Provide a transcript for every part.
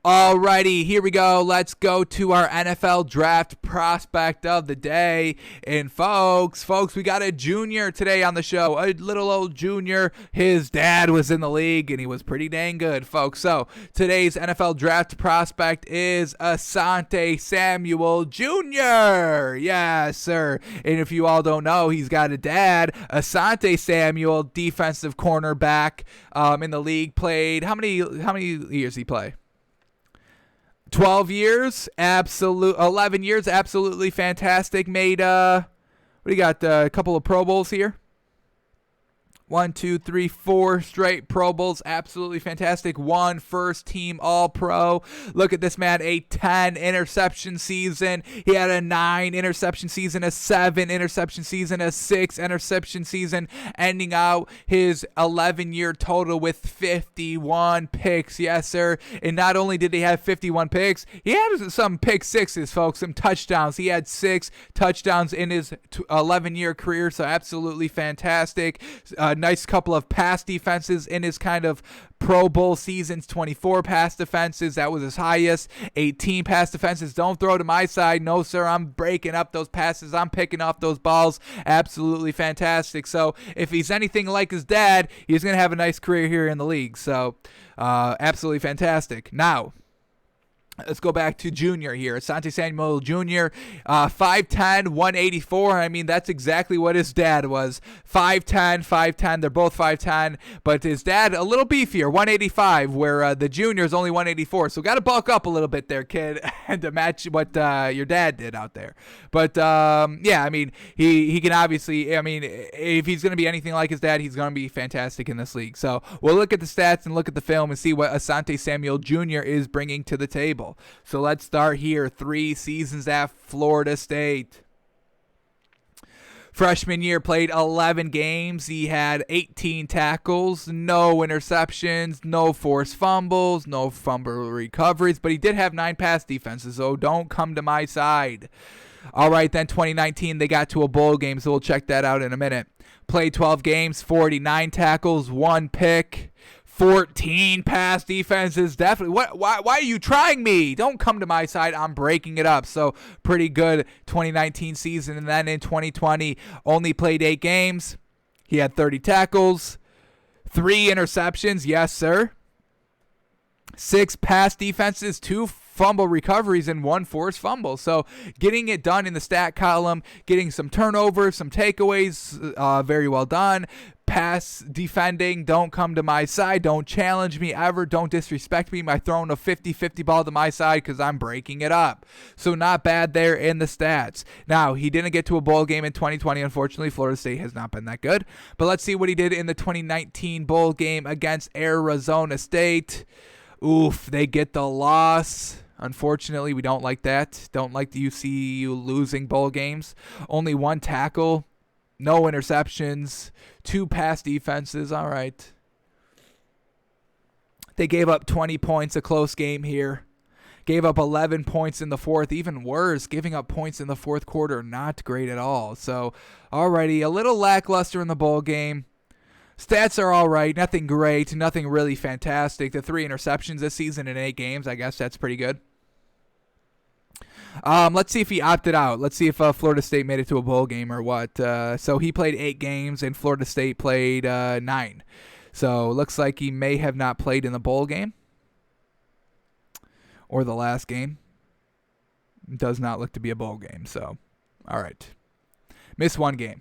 Alrighty, here we go. Let's go to our NFL draft prospect of the day. And folks, we got a junior today on the show. A little old junior. His dad was in the league and he was pretty dang good, folks. So today's NFL draft prospect is Asante Samuel Jr. Yes, sir. And if you all don't know, he's got a dad, Asante Samuel, defensive cornerback in the league. Played how many years did he play? 12 years, 11 years, absolutely fantastic. Made, what do you got, a couple of Pro Bowls here? 1, 2, 3, 4 straight Pro Bowls. Absolutely fantastic. 1 first team All-Pro. Look at this man. A 10 interception season. He had a 9 interception season, a 7 interception season, a 6 interception season, ending out his 11-year total with 51 picks. Yes, sir. And not only did he have 51 picks, he had some pick sixes, folks, some touchdowns. He had 6 touchdowns in his 11-year career, so absolutely fantastic. Nice couple of pass defenses in his kind of Pro Bowl seasons. 24 pass defenses, that was his highest. 18 pass defenses. Don't throw to my side. No, sir, I'm breaking up those passes. I'm picking off those balls. Absolutely fantastic. So if he's anything like his dad, he's going to have a nice career here in the league. So absolutely fantastic. Now, let's go back to junior here. Asante Samuel Jr., 5'10", 184. I mean, that's exactly what his dad was. 5'10". They're both 5'10", but his dad a little beefier, 185, where the junior is only 184. So got to bulk up a little bit there, kid, and to match what your dad did out there. But, yeah, I mean, he can obviously, I mean, if he's going to be anything like his dad, he's going to be fantastic in this league. So we'll look at the stats and look at the film and see what Asante Samuel Jr. is bringing to the table. So let's start here. 3 seasons at Florida State. Freshman year, played 11 games. He had 18 tackles, no interceptions, no forced fumbles, no fumble recoveries, but he did have 9 pass defenses, so don't come to my side. All right, then 2019, they got to a bowl game, so we'll check that out in a minute. Played 12 games, 49 tackles, 1 pick. 14 pass defenses, definitely. Why are you trying me? Don't come to my side. I'm breaking it up. So pretty good 2019 season. And then in 2020, only played 8 games. He had 30 tackles, 3 interceptions. Yes, sir. 6 pass defenses, 2 fumble recoveries, and 1 forced fumble. So getting it done in the stat column, getting some turnovers, some takeaways, very well done. Pass defending, don't come to my side. Don't challenge me ever. Don't disrespect me by throwing a 50-50 ball to my side because I'm breaking it up. So not bad there in the stats. Now, he didn't get to a bowl game in 2020. Unfortunately, Florida State has not been that good. But let's see what he did in the 2019 bowl game against Arizona State. Oof, they get the loss. Unfortunately, we don't like that. Don't like to see you losing bowl games. Only 1 tackle. No interceptions, 2 pass defenses. All right. They gave up 20 points, a close game here. Gave up 11 points in the fourth. Even worse, giving up points in the fourth quarter. Not great at all. So, already a little lackluster in the bowl game. Stats are all right. Nothing great. Nothing really fantastic. The 3 interceptions this season in 8 games. I guess that's pretty good. Let's see if he opted out. Let's see if Florida State made it to a bowl game or what. So he played 8 games and Florida State played 9. So looks like he may have not played in the bowl game or the last game. Does not look to be a bowl game. So, all right. Missed 1 game.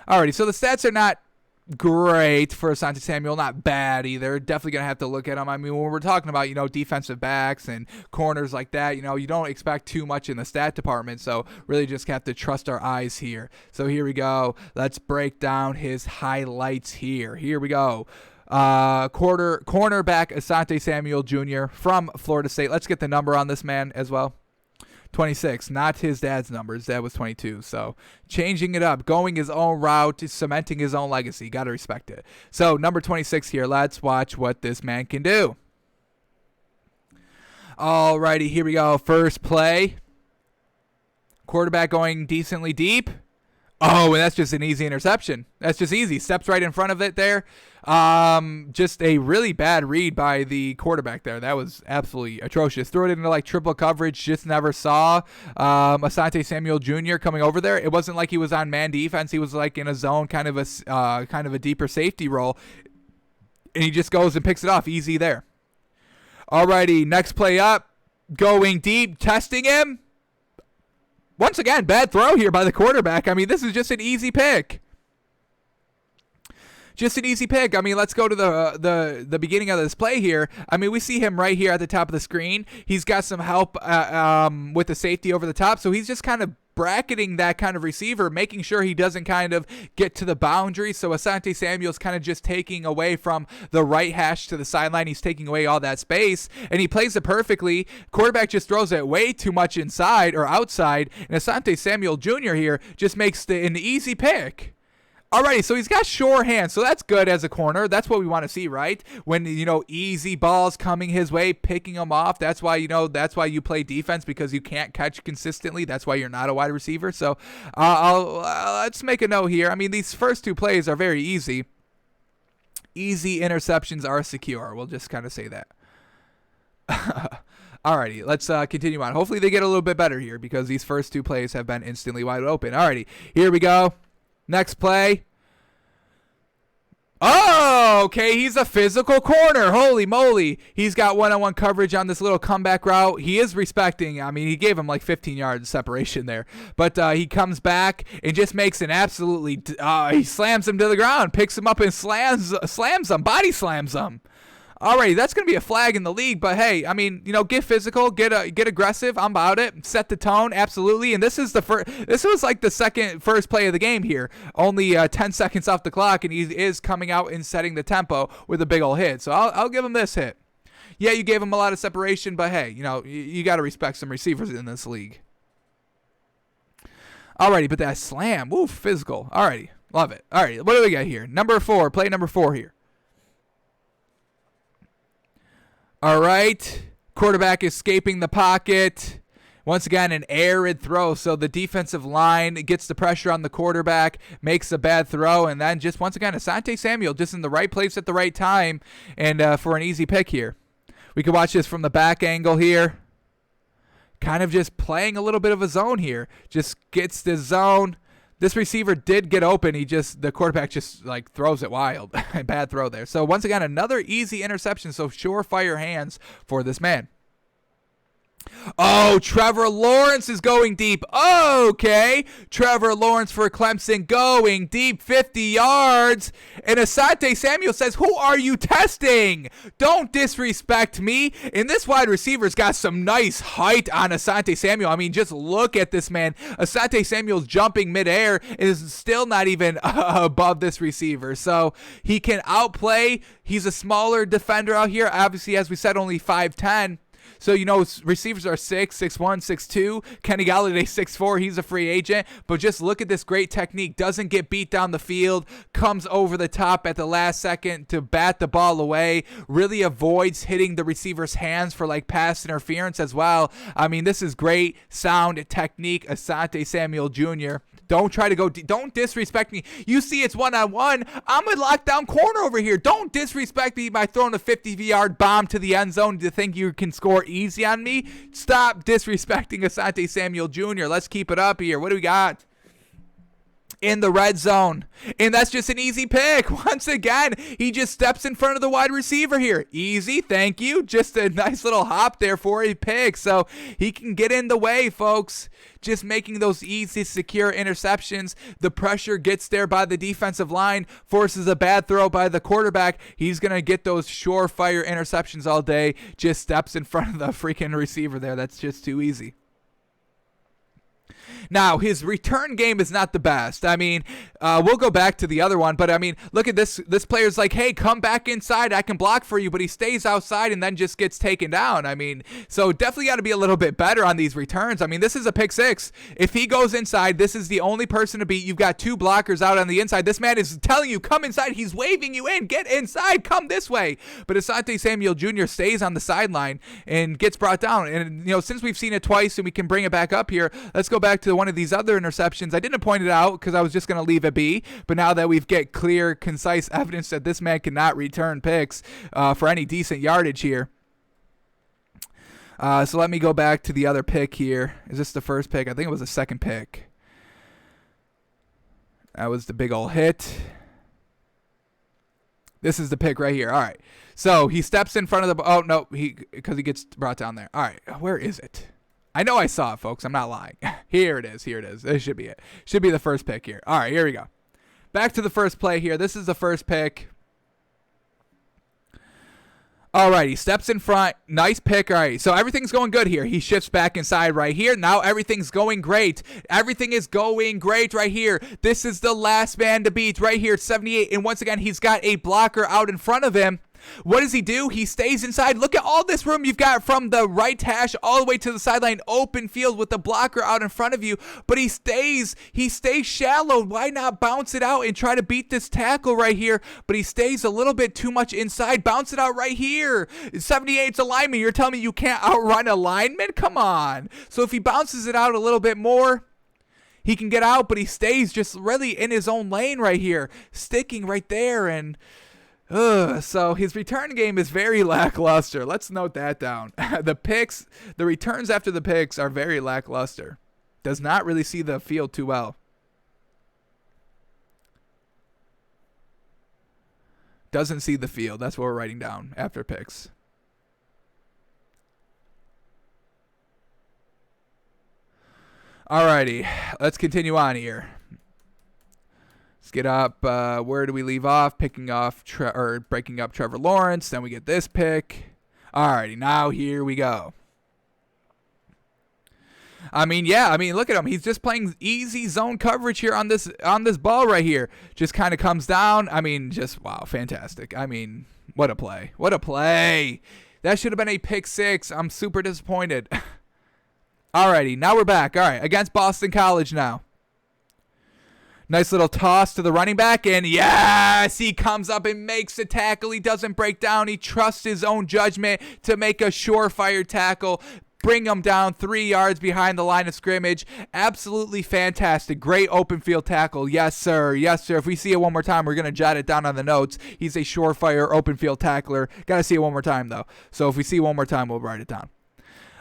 Alrighty, so the stats are not great for Asante Samuel, not bad either. Definitely gonna have to look at him. I mean, when we're talking about, defensive backs and corners like that, you don't expect too much in the stat department, so really just have to trust our eyes here. So here we go. Let's break down his highlights here. Here we go. Cornerback Asante Samuel Jr. from Florida State. Let's get the number on this man as well. 26, not his dad's number. His dad was 22. So changing it up, going his own route, cementing his own legacy. Got to respect it. So number 26 here. Let's watch what this man can do. Alrighty, here we go. First play. Quarterback going decently deep. Oh, and that's just an easy interception. That's just easy. Steps right in front of it there. Just a really bad read by the quarterback there. That was absolutely atrocious. Threw it into like triple coverage. Just never saw Asante Samuel Jr. coming over there. It wasn't like he was on man defense. He was like in a zone, kind of a deeper safety role, and he just goes and picks it off easy there. Alrighty, next play up, going deep, testing him. Once again, bad throw here by the quarterback. I mean, this is just an easy pick. Just an easy pick. I mean, let's go to the beginning of this play here. I mean, we see him right here at the top of the screen. He's got some help with the safety over the top, so he's just kind of bracketing that kind of receiver, making sure he doesn't kind of get to the boundary. So Asante Samuel's kind of just taking away from the right hash to the sideline. He's taking away all that space, and he plays it perfectly. Quarterback just throws it way too much inside or outside, and Asante Samuel Jr. here just makes an easy pick. Alrighty, so he's got sure hands, so that's good as a corner. That's what we want to see, right? When, easy balls coming his way, picking them off. That's why you play defense, because you can't catch consistently. That's why you're not a wide receiver. So let's make a note here. I mean, these first two plays are very easy. Easy interceptions are secure. We'll just kind of say that. Alrighty, let's continue on. Hopefully they get a little bit better here, because these first two plays have been instantly wide open. Alrighty, here we go. Next play. Oh, okay. He's a physical corner. Holy moly. He's got one-on-one coverage on this little comeback route. He is respecting. I mean, he gave him like 15 yards separation there. But he comes back and just makes an absolutely, he slams him to the ground, picks him up and slams him, body slams him. Alrighty, that's going to be a flag in the league, but hey, I mean, get physical, get aggressive. I'm about it. Set the tone, absolutely. And this is this was like the first play of the game here. Only 10 seconds off the clock, and he is coming out and setting the tempo with a big old hit. So I'll give him this hit. Yeah, you gave him a lot of separation, but hey, you got to respect some receivers in this league. Alrighty, but that slam, woo, physical. Alrighty, love it. Alrighty, what do we got here? Play number 4 here. All right, quarterback escaping the pocket. Once again, an arid throw. So the defensive line gets the pressure on the quarterback, makes a bad throw, and then just once again, Asante Samuel just in the right place at the right time, and for an easy pick here. We can watch this from the back angle here. Kind of just playing a little bit of a zone here. Just gets the zone. This receiver did get open. The quarterback just like throws it wild. Bad throw there. So once again, another easy interception. So surefire hands for this man. Oh, Trevor Lawrence is going deep. Okay. Trevor Lawrence for Clemson going deep, 50 yards. And Asante Samuel says, who are you testing? Don't disrespect me. And this wide receiver's got some nice height on Asante Samuel. I mean, just look at this man. Asante Samuel's jumping midair is still not even above this receiver. So he can outplay. He's a smaller defender out here. Obviously, as we said, only 5'10". So, receivers are 6'1", 6'2". Kenny Galladay, 6'4". He's a free agent. But just look at this great technique. Doesn't get beat down the field. Comes over the top at the last second to bat the ball away. Really avoids hitting the receiver's hands for, pass interference as well. I mean, this is great sound technique. Asante Samuel Jr. Don't try to go don't disrespect me. You see it's one-on-one. I'm a lockdown corner over here. Don't disrespect me by throwing a 50-yard bomb to the end zone to think you can score easy on me. Stop disrespecting Asante Samuel Jr. Let's keep it up here. What do we got? In the red zone. And that's just an easy pick. Once again, he just steps in front of the wide receiver here. Easy, thank you. Just a nice little hop there for a pick. So he can get in the way, folks. Just making those easy, secure interceptions. The pressure gets there by the defensive line, forces a bad throw by the quarterback. He's going to get those surefire interceptions all day. Just steps in front of the freaking receiver there. That's just too easy. Now, his return game is not the best. I mean, we'll go back to the other one, but I mean, look at this. This player's like, hey, come back inside. I can block for you, but he stays outside and then just gets taken down. I mean, so definitely got to be a little bit better on these returns. I mean, this is a pick six. If he goes inside, this is the only person to beat. You've got two blockers out on the inside. This man is telling you, come inside. He's waving you in. Get inside. Come this way. But Asante Samuel Jr. stays on the sideline and gets brought down. And, since we've seen it twice and we can bring it back up here, let's go back back to one of these other interceptions. I didn't point it out because I was just going to leave it be. But now that we've get clear, concise evidence that this man cannot return picks for any decent yardage here. So let me go back to the other pick here. Is this the first pick? I think it was the second pick. That was the big old hit. This is the pick right here. All right. So he steps in front of the... Oh, no. Because he gets brought down there. All right. Where is it? I know I saw it, folks. I'm not lying. Here it is. Here it is. This should be it. Should be the first pick here. All right. Here we go. Back to the first play here. This is the first pick. All right, he steps in front. Nice pick. All right, so everything's going good here. He shifts back inside right here. Now everything's going great. Everything is going great right here. This is the last man to beat right here, 78. And once again, he's got a blocker out in front of him. What does he do? He stays inside. Look at all this room you've got from the right hash all the way to the sideline. Open field with the blocker out in front of you. But he stays shallow. Why not bounce it out and try to beat this tackle right here? But he stays a little bit too much inside. Bounce it out right here. 78's a lineman. You're telling me you can't outrun a lineman? Come on. So if he bounces it out a little bit more, he can get out, but he stays just really in his own lane right here. Sticking right there and... So his return game is very lackluster. Let's note that down. The returns after the picks are very lackluster. Does not really see the field too well. Doesn't see the field. That's what we're writing down after picks. Alrighty, let's continue on here. Let's get up. Where do we leave off? Breaking up Trevor Lawrence. Then we get this pick. Alrighty, now here we go. Look at him. He's just playing easy zone coverage here on this ball right here. Just kind of comes down. Wow, fantastic. What a play. What a play. That should have been a pick six. I'm super disappointed. Alrighty, now we're back. All right, against Boston College now. Nice little toss to the running back, and yes, he comes up and makes the tackle. He doesn't break down. He trusts his own judgment to make a surefire tackle. Bring him down 3 yards behind the line of scrimmage. Absolutely fantastic. Great open field tackle. Yes, sir. Yes, sir. If we see it one more time, we're going to jot it down on the notes. He's a surefire open field tackler. Got to see it one more time, though. So if we see it one more time, we'll write it down.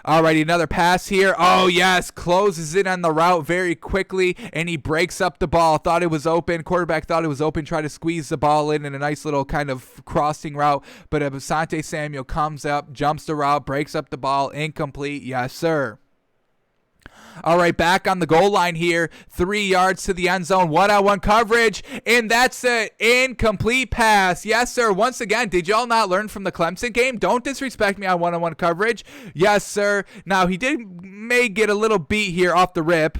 Alrighty, another pass here. Oh, yes. Closes it on the route very quickly, and he breaks up the ball. Thought it was open. Quarterback thought it was open. Tried to squeeze the ball in a nice little kind of crossing route. But Asante Samuel comes up, jumps the route, breaks up the ball. Incomplete. Yes, sir. All right, back on the goal line here. 3 yards to the end zone. One-on-one coverage, and that's an incomplete pass. Yes, sir. Once again, did y'all not learn from the Clemson game? Don't disrespect me on one-on-one coverage. Yes, sir. Now, he may get a little beat here off the rip.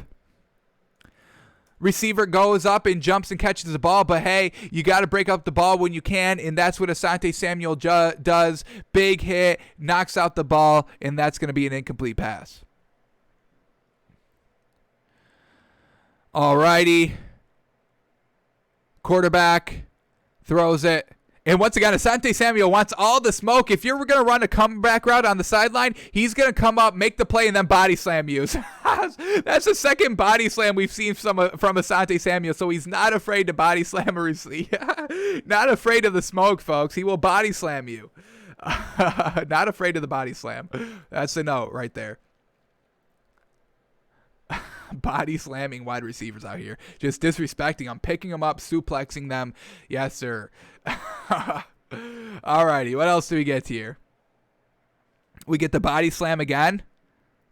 Receiver goes up and jumps and catches the ball, but hey, you got to break up the ball when you can, and that's what Asante Samuel does. Big hit, knocks out the ball, and that's going to be an incomplete pass. Alrighty. Quarterback throws it. And once again, Asante Samuel wants all the smoke. If you're going to run a comeback route on the sideline, he's going to come up, make the play, and then body slam you. That's the second body slam we've seen from Asante Samuel. So he's not afraid to body slam a receiver. Not afraid of the smoke, folks. He will body slam you. Not afraid of the body slam. That's a note right there. Body slamming wide receivers out here. Just disrespecting them, picking them up, suplexing them. Yes, sir. Alrighty, what else do we get here? We get the body slam again.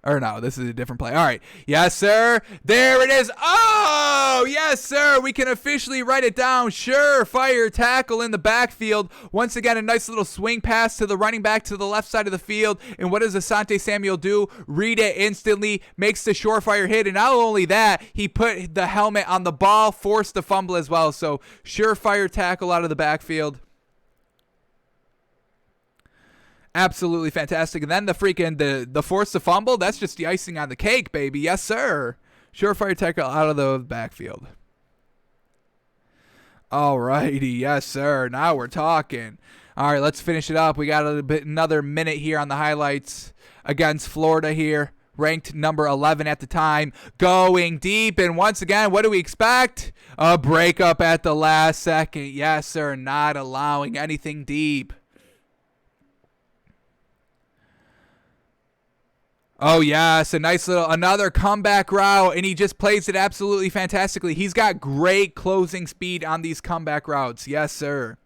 Or no, this is a different play. All right. Yes, sir. There it is. Oh, yes, sir. We can officially write it down. Surefire tackle in the backfield. Once again, a nice little swing pass to the running back to the left side of the field. And what does Asante Samuel do? Read it instantly, makes the surefire hit. And not only that, he put the helmet on the ball, forced the fumble as well. So surefire tackle out of the backfield. Absolutely fantastic. And then the force to fumble, that's just the icing on the cake, baby. Yes, sir. Surefire tackle out of the backfield. Alrighty, yes, sir. Now we're talking. All right, let's finish it up. We got another minute here on the highlights against Florida here. ranked number 11 at the time, going deep. And once again, what do we expect? A breakup at the last second. Yes, sir, not allowing anything deep. Oh, yes, a nice little, another comeback route, and he just plays it absolutely fantastically. He's got great closing speed on these comeback routes. Yes, sir.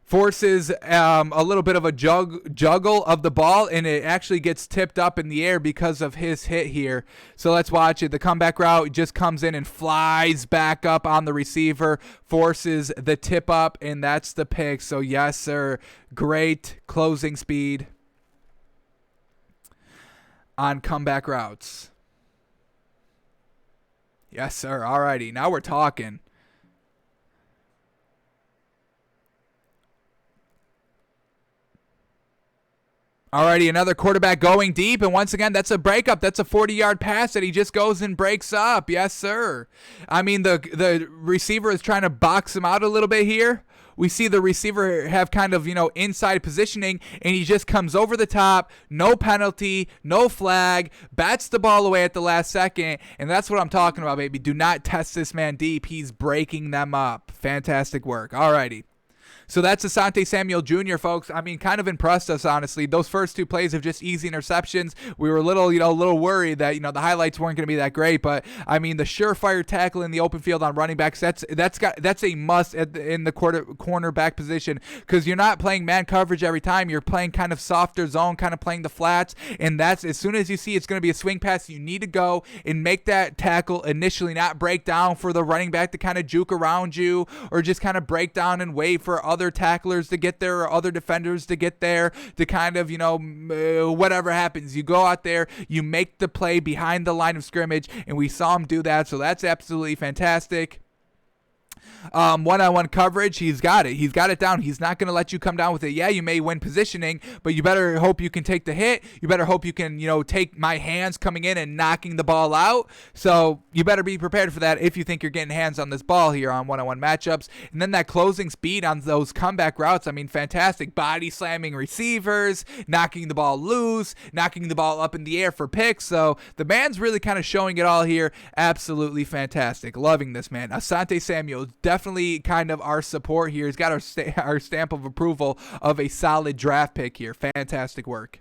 Forces a little bit of a juggle of the ball, and it actually gets tipped up in the air because of his hit here. So let's watch it. The comeback route just comes in and flies back up on the receiver, forces the tip up, and that's the pick. So yes, sir, great closing speed on comeback routes. Yes, sir. Alrighty, now we're talking. Alrighty, another quarterback going deep, and once again, that's a breakup. That's a 40-yard pass that he just goes and breaks up. Yes, sir. I mean, the receiver is trying to box him out a little bit here. We see the receiver have kind of, inside positioning, and he just comes over the top, no penalty, no flag, bats the ball away at the last second, and that's what I'm talking about, baby. Do not test this man deep. He's breaking them up. Fantastic work. Alrighty. So that's Asante Samuel Jr., folks. I mean, kind of impressed us, honestly. Those first two plays of just easy interceptions, we were a little worried that, the highlights weren't going to be that great. But, I mean, the surefire tackle in the open field on running backs, that's a must in the cornerback position, because you're not playing man coverage every time. You're playing kind of softer zone, kind of playing the flats. And that's, as soon as you see it's going to be a swing pass, you need to go and make that tackle initially, not break down for the running back to kind of juke around you, or just kind of break down and wait for other tacklers to get there or other defenders to get there to kind of, whatever happens. You go out there, you make the play behind the line of scrimmage, and we saw him do that, so that's absolutely fantastic. One-on-one coverage, he's got it. He's got it down. He's not going to let you come down with it. Yeah, you may win positioning, but you better hope you can take the hit. You better hope you can, take my hands coming in and knocking the ball out. So you better be prepared for that if you think you're getting hands on this ball here on one-on-one matchups. And then that closing speed on those comeback routes, I mean, fantastic. Body slamming receivers, knocking the ball loose, knocking the ball up in the air for picks. So the man's really kind of showing it all here. Absolutely fantastic. Loving this, man. Asante Samuel, definitely kind of our support here. He's got our stamp of approval of a solid draft pick here. Fantastic work.